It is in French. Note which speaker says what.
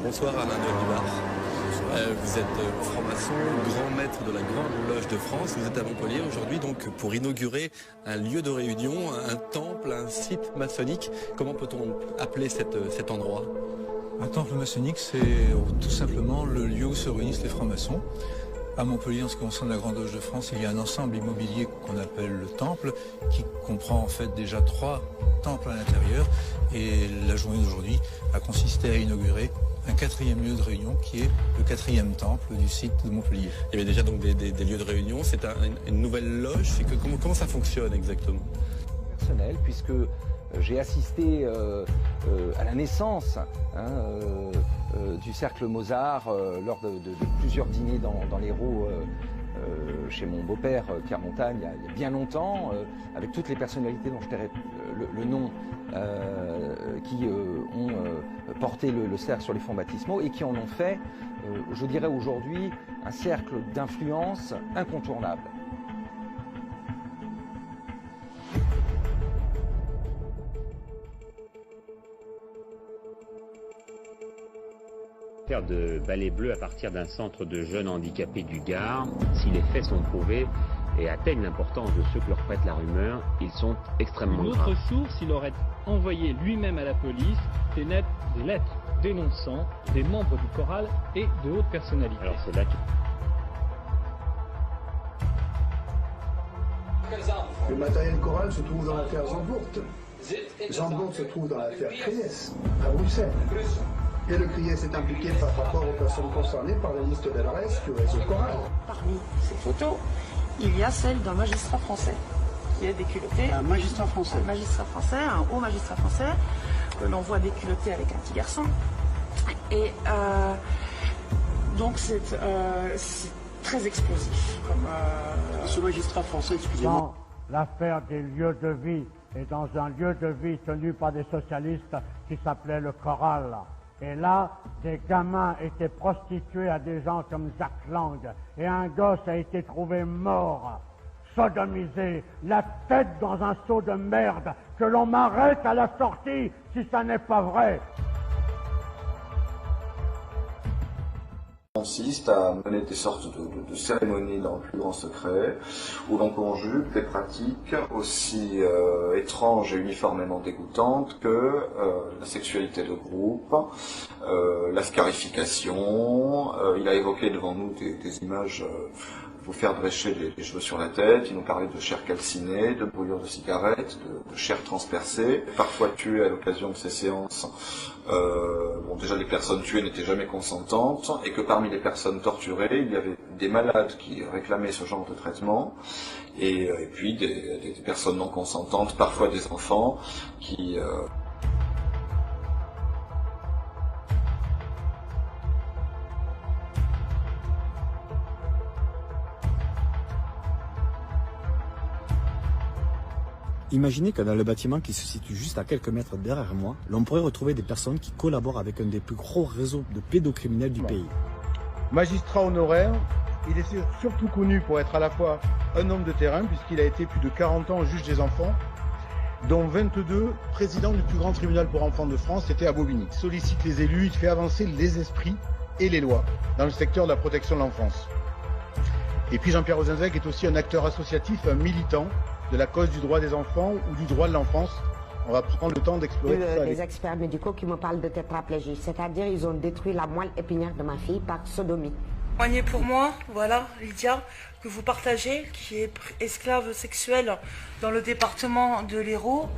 Speaker 1: Bonsoir Alain Duval. Vous êtes franc-maçon, grand maître de la Grande Loge de France. Vous êtes à Montpellier aujourd'hui donc pour inaugurer un lieu de réunion, un temple, un site maçonnique. Comment peut-on appeler cet endroit?
Speaker 2: Un temple maçonnique, c'est tout simplement le lieu où se réunissent les francs-maçons. À Montpellier, en ce qui concerne la Grande Loge de France, il y a un ensemble immobilier qu'on appelle le temple, qui comprend en fait déjà 3 temples à l'intérieur. Et la journée d'aujourd'hui a consisté à inaugurer un 4e lieu de réunion qui est le 4e temple du site de Montpellier.
Speaker 1: Il y avait déjà donc des lieux de réunion. C'est une nouvelle loge. Comment ça fonctionne exactement?
Speaker 3: Personnel, puisque j'ai assisté à la naissance du cercle Mozart lors de plusieurs dîners dans l'Hérault chez mon beau-père Pierre Montagne il y a bien longtemps, avec toutes les personnalités dont je tairai le nom, qui ont porté le cercle sur les fonds baptismaux et qui en ont fait, je dirais aujourd'hui, un cercle d'influence incontournable.
Speaker 4: De balai bleu à partir d'un centre de jeunes handicapés du Gard. Si les faits sont prouvés et atteignent l'importance de ceux que leur prête la rumeur, ils sont extrêmement graves.
Speaker 5: Une autre source, il aurait envoyé lui-même à la police des lettres dénonçant des membres du choral et de hautes personnalités.
Speaker 4: Alors c'est là
Speaker 6: Le matériel choral se trouve dans l'affaire Zandvoort. Zandvoort se trouve dans l'affaire Criès, à Bruxelles. Et le Criès est impliqué par rapport aux personnes concernées par la liste d'adresses du réseau choral.
Speaker 7: Parmi ces photos, il y a celle d'un magistrat français qui est déculotté.
Speaker 6: Un magistrat français.
Speaker 7: Un magistrat français, un haut magistrat français, que l'on voit déculotté avec un petit garçon. Et donc c'est très explosif.
Speaker 6: Ce magistrat français, excusez-moi.
Speaker 8: L'affaire des lieux de vie est dans un lieu de vie tenu par des socialistes qui s'appelait le Choral. Et là, des gamins étaient prostitués à des gens comme Jacques Lang. Et un gosse a été trouvé mort, sodomisé, la tête dans un seau de merde, que l'on m'arrête à la sortie si ça n'est pas vrai.
Speaker 9: Consiste à mener des sortes de cérémonies dans le plus grand secret, où l'on conjugue des pratiques aussi étranges et uniformément dégoûtantes que la sexualité de groupe, la scarification. Il a évoqué devant nous des images vous faire drécher les cheveux sur la tête. Il nous parlait de chair calcinée, de brûlures de cigarettes, de chair transpercée, parfois tuées à l'occasion de ces séances. Déjà les personnes tuées n'étaient jamais consentantes, et que parmi les personnes torturées, il y avait des malades qui réclamaient ce genre de traitement, et puis des personnes non consentantes, parfois des enfants, qui...
Speaker 10: Imaginez que dans le bâtiment qui se situe juste à quelques mètres derrière moi, l'on pourrait retrouver des personnes qui collaborent avec un des plus gros réseaux de pédocriminels du pays.
Speaker 11: Magistrat honoraire, il est surtout connu pour être à la fois un homme de terrain, puisqu'il a été plus de 40 ans juge des enfants, dont 22 président du plus grand tribunal pour enfants de France, c'était à Bobigny. Il sollicite les élus, il fait avancer les esprits et les lois dans le secteur de la protection de l'enfance. Et puis Jean-Pierre Ozinzec est aussi un acteur associatif, un militant de la cause du droit des enfants ou du droit de l'enfance. On va prendre le temps d'explorer tout ça.
Speaker 12: Des experts médicaux qui me parlent de tétraplégie, c'est-à-dire ils ont détruit la moelle épinière de ma fille par sodomie.
Speaker 7: Témoignez pour moi, voilà, Lydia, que vous partagez, qui est esclave sexuelle dans le département de l'Hérault.